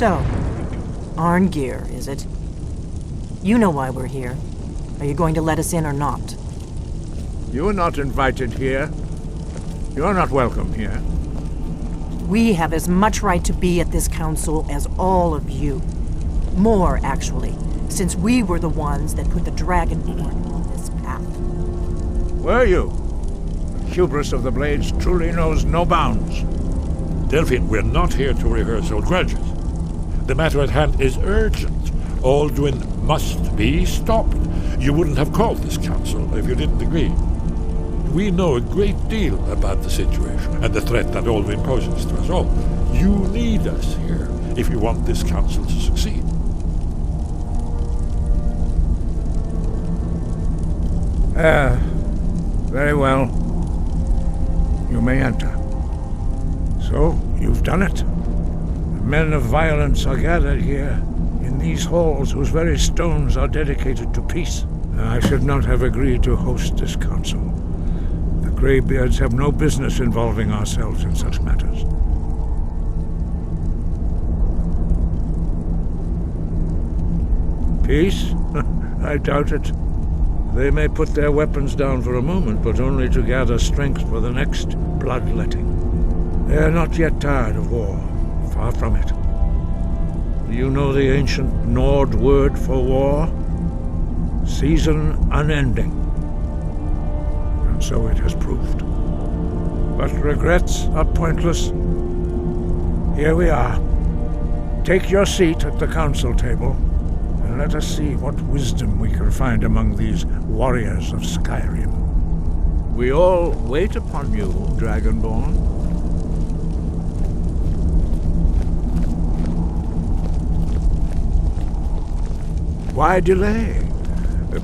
So, Arngeir, is it? You know why we're here. Are you going to let us in or not? You are not invited here. You are not welcome here. We have as much right to be at this council as all of you. More, actually, since we were the ones that put the dragonborn on this path. Were you? The hubris of the Blades truly knows no bounds. Delphine, we're not here to rehearse old grudges. The matter at hand is urgent. Alduin must be stopped. You wouldn't have called this council if you didn't agree. We know a great deal about the situation and the threat that Alduin poses to us all. You need us here if you want this council to succeed. Very well. You may enter. So, you've done it. The men of violence are gathered here, in these halls whose very stones are dedicated to peace. I should not have agreed to host this council. The Greybeards have no business involving ourselves in such matters. Peace? I doubt it. They may put their weapons down for a moment, but only to gather strength for the next bloodletting. They are not yet tired of war. Far from it. Do you know the ancient Nord word for war? Season unending. And so it has proved. But regrets are pointless. Here we are. Take your seat at the council table, and let us see what wisdom we can find among these warriors of Skyrim. We all wait upon you, Dragonborn. Why delay?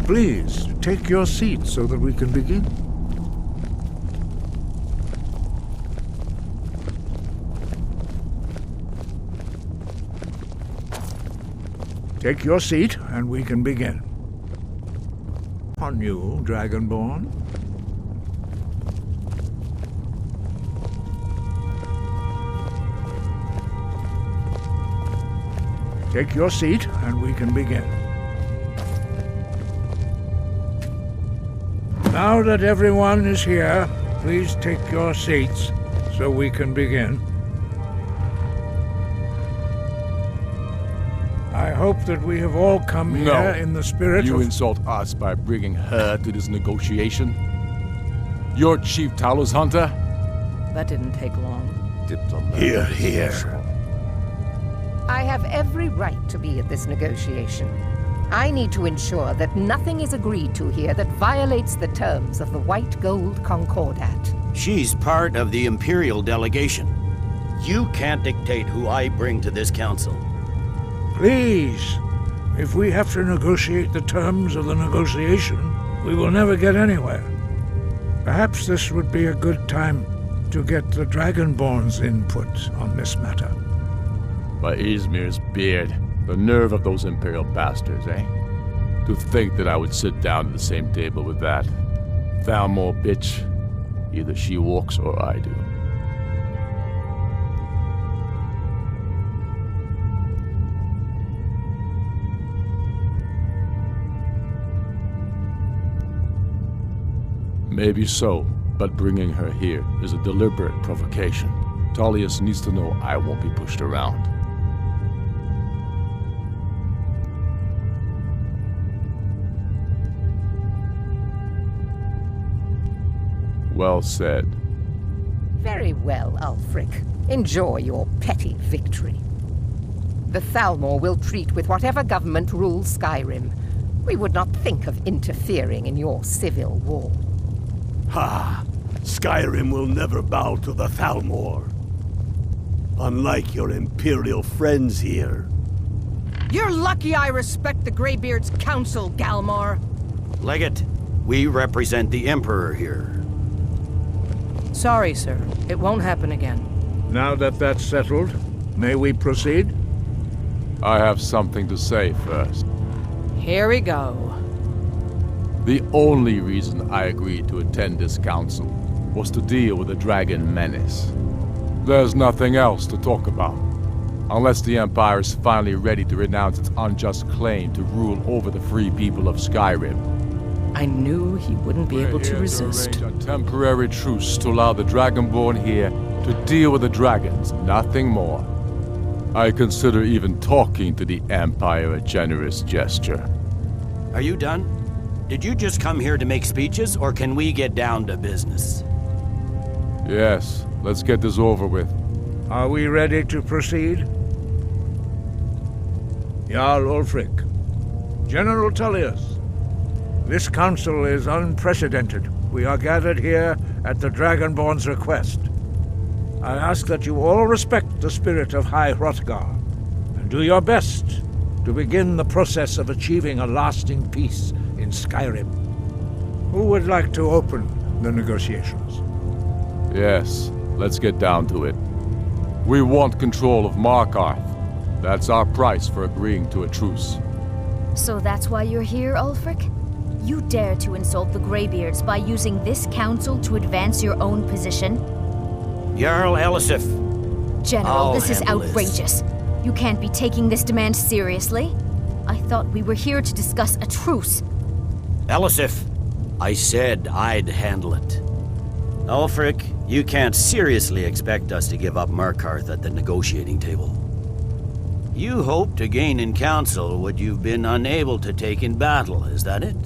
Please, take your seat so that we can begin. Take your seat, and we can begin. On you, Dragonborn. Take your seat, and we can begin. Now that everyone is here, please take your seats so we can begin. I hope that we have all come here in the spirit You of... insult us by bringing her to this negotiation? You're Chief Talos Hunter? That didn't take long. Here, here. I have every right to be at this negotiation. I need to ensure that nothing is agreed to here that violates the terms of the White Gold Concordat. She's part of the Imperial delegation. You can't dictate who I bring to this council. Please, if we have to negotiate the terms of the negotiation, we will never get anywhere. Perhaps this would be a good time to get the Dragonborn's input on this matter. By Izmir's beard, the nerve of those Imperial bastards, eh? To think that I would sit down at the same table with that. Thalmor bitch. Either she walks or I do. Maybe so, but bringing her here is a deliberate provocation. Tullius needs to know I won't be pushed around. Well said. Very well, Ulfric. Enjoy your petty victory. The Thalmor will treat with whatever government rules Skyrim. We would not think of interfering in your civil war. Ha! Skyrim will never bow to the Thalmor. Unlike your Imperial friends here. You're lucky I respect the Greybeard's counsel, Galmar. Legate, we represent the Emperor here. Sorry, sir. It won't happen again. Now that that's settled, may we proceed? I have something to say first. Here we go. The only reason I agreed to attend this council was to deal with the dragon menace. There's nothing else to talk about. Unless the Empire is finally ready to renounce its unjust claim to rule over the free people of Skyrim. I knew he wouldn't be able to resist. Arrange a temporary truce to allow the dragonborn here to deal with the dragons, nothing more. I consider even talking to the Empire a generous gesture. Are you done? Did you just come here to make speeches, or can we get down to business? Yes, let's get this over with. Are we ready to proceed? Jarl Ulfric, General Tullius, this council is unprecedented. We are gathered here at the Dragonborn's request. I ask that you all respect the spirit of High Hrothgar, and do your best to begin the process of achieving a lasting peace in Skyrim. Who would like to open the negotiations? Yes, let's get down to it. We want control of Markarth. That's our price for agreeing to a truce. So that's why you're here, Ulfric? You dare to insult the Greybeards by using this council to advance your own position? Jarl Elisif. General, this is outrageous. You can't be taking this demand seriously. I thought we were here to discuss a truce. Elisif, I said I'd handle it. Ulfric, you can't seriously expect us to give up Markarth at the negotiating table. You hope to gain in council what you've been unable to take in battle, is that it?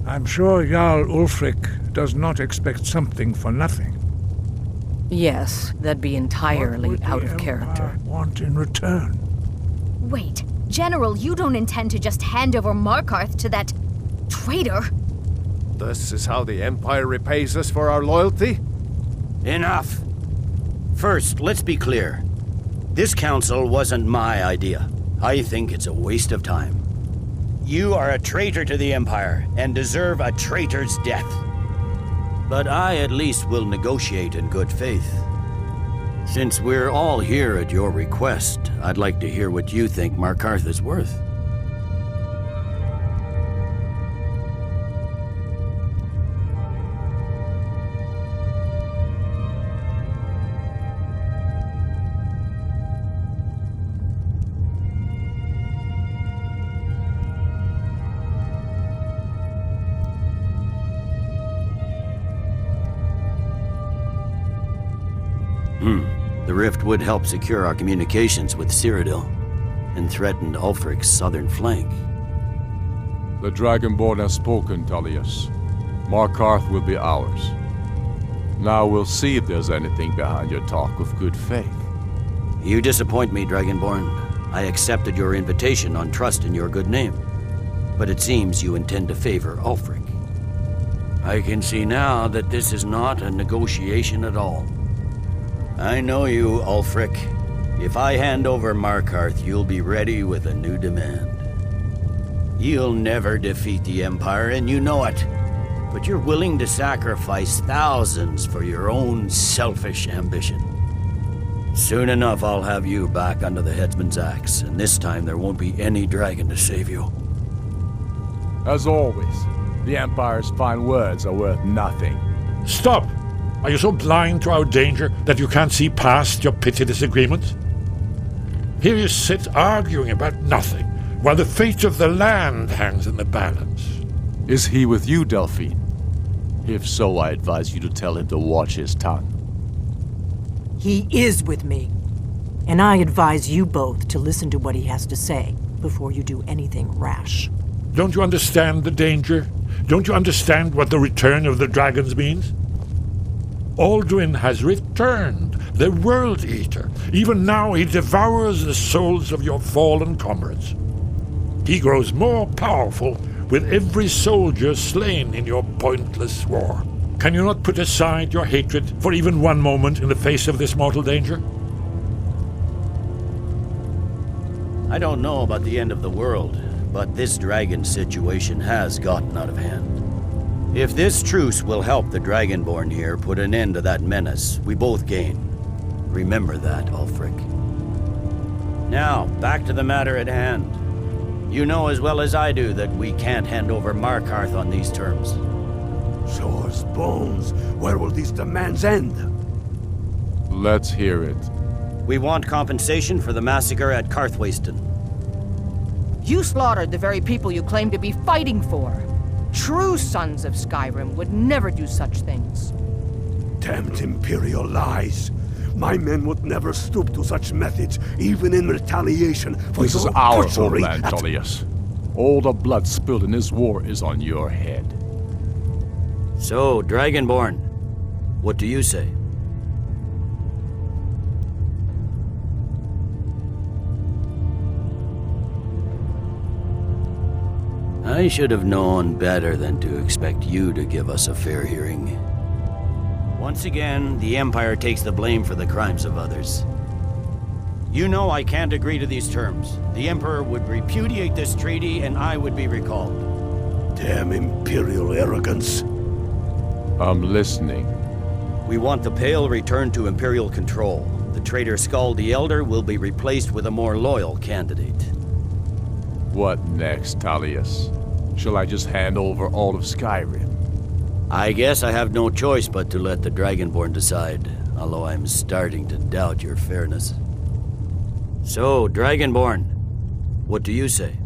I'm sure Jarl Ulfric does not expect something for nothing. Yes, that'd be entirely out of character. What want in return? Wait, General, you don't intend to just hand over Markarth to that traitor? This is how the Empire repays us for our loyalty? Enough! First, let's be clear. This council wasn't my idea. I think it's a waste of time. You are a traitor to the Empire and deserve a traitor's death. But I at least will negotiate in good faith. Since we're all here at your request, I'd like to hear what you think Markarth is worth. The rift would help secure our communications with Cyrodiil, and threatened Ulfric's southern flank. The Dragonborn has spoken, Tullius. Markarth will be ours. Now we'll see if there's anything behind your talk of good faith. You disappoint me, Dragonborn. I accepted your invitation on trust in your good name. But it seems you intend to favor Ulfric. I can see now that this is not a negotiation at all. I know you, Ulfric. If I hand over Markarth, you'll be ready with a new demand. You'll never defeat the Empire, and you know it. But you're willing to sacrifice thousands for your own selfish ambition. Soon enough, I'll have you back under the headsman's axe, and this time there won't be any dragon to save you. As always, the Empire's fine words are worth nothing. Stop! Are you so blind to our danger that you can't see past your petty disagreements? Here you sit arguing about nothing, while the fate of the land hangs in the balance. Is he with you, Delphine? If so, I advise you to tell him to watch his tongue. He is with me. And I advise you both to listen to what he has to say before you do anything rash. Don't you understand the danger? Don't you understand what the return of the dragons means? Alduin has returned, the World Eater. Even now he devours the souls of your fallen comrades. He grows more powerful with every soldier slain in your pointless war. Can you not put aside your hatred for even one moment in the face of this mortal danger? I don't know about the end of the world, but this dragon situation has gotten out of hand. If this truce will help the Dragonborn here put an end to that menace, we both gain. Remember that, Ulfric. Now, back to the matter at hand. You know as well as I do that we can't hand over Markarth on these terms. Swords, bones, where will these demands end? Let's hear it. We want compensation for the massacre at Carthwayston. You slaughtered the very people you claim to be fighting for. True sons of Skyrim would never do such things. Damned Imperial lies. My men would never stoop to such methods, even in retaliation for This is your our butchery homeland, at- Tullius. All the blood spilled in this war is on your head. So, Dragonborn, what do you say? I should have known better than to expect you to give us a fair hearing. Once again, the Empire takes the blame for the crimes of others. You know I can't agree to these terms. The Emperor would repudiate this treaty and I would be recalled. Damn Imperial arrogance. I'm listening. We want the Pale returned to Imperial control. The traitor Skull the Elder will be replaced with a more loyal candidate. What next, Tullius? Shall I just hand over all of Skyrim? I guess I have no choice but to let the Dragonborn decide, although I'm starting to doubt your fairness. So, Dragonborn, what do you say?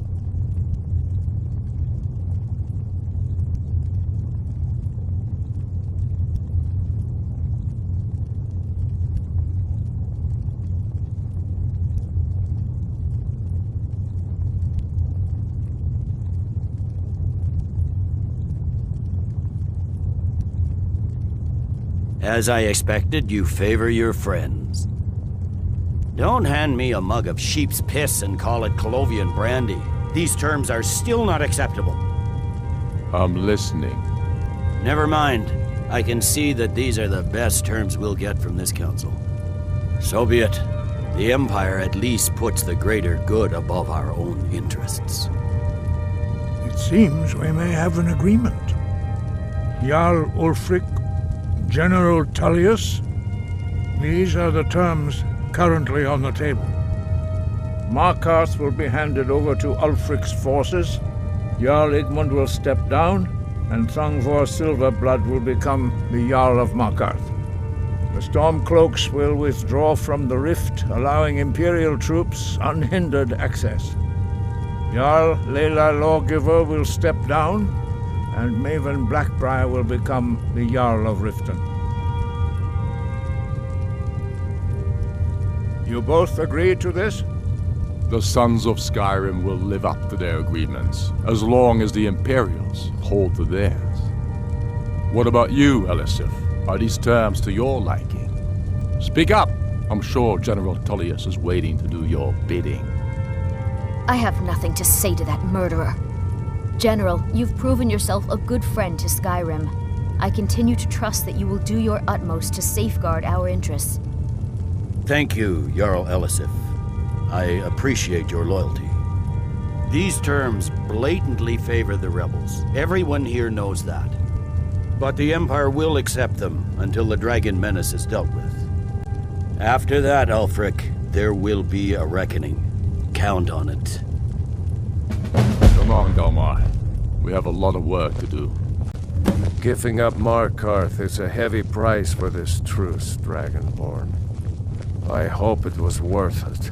As I expected, you favor your friends. Don't hand me a mug of sheep's piss and call it Colovian brandy. These terms are still not acceptable. I'm listening. Never mind. I can see that these are the best terms we'll get from this council. So be it. The Empire at least puts the greater good above our own interests. It seems we may have an agreement. Jarl Ulfric, General Tullius, these are the terms currently on the table. Markarth will be handed over to Ulfric's forces, Jarl Igmund will step down, and Thongvor Silverblood will become the Jarl of Markarth. The Stormcloaks will withdraw from the rift, allowing Imperial troops unhindered access. Jarl Leila Lawgiver will step down, and Maven Blackbriar will become the Jarl of Riften. You both agree to this? The Sons of Skyrim will live up to their agreements, as long as the Imperials hold to theirs. What about you, Elisif? Are these terms to your liking? Speak up! I'm sure General Tullius is waiting to do your bidding. I have nothing to say to that murderer. General, you've proven yourself a good friend to Skyrim. I continue to trust that you will do your utmost to safeguard our interests. Thank you, Jarl Elisif. I appreciate your loyalty. These terms blatantly favor the rebels. Everyone here knows that. But the Empire will accept them until the dragon menace is dealt with. After that, Ulfric, there will be a reckoning. Count on it. Come on, Delmar. We have a lot of work to do. Giving up Markarth is a heavy price for this truce, Dragonborn. I hope it was worth it.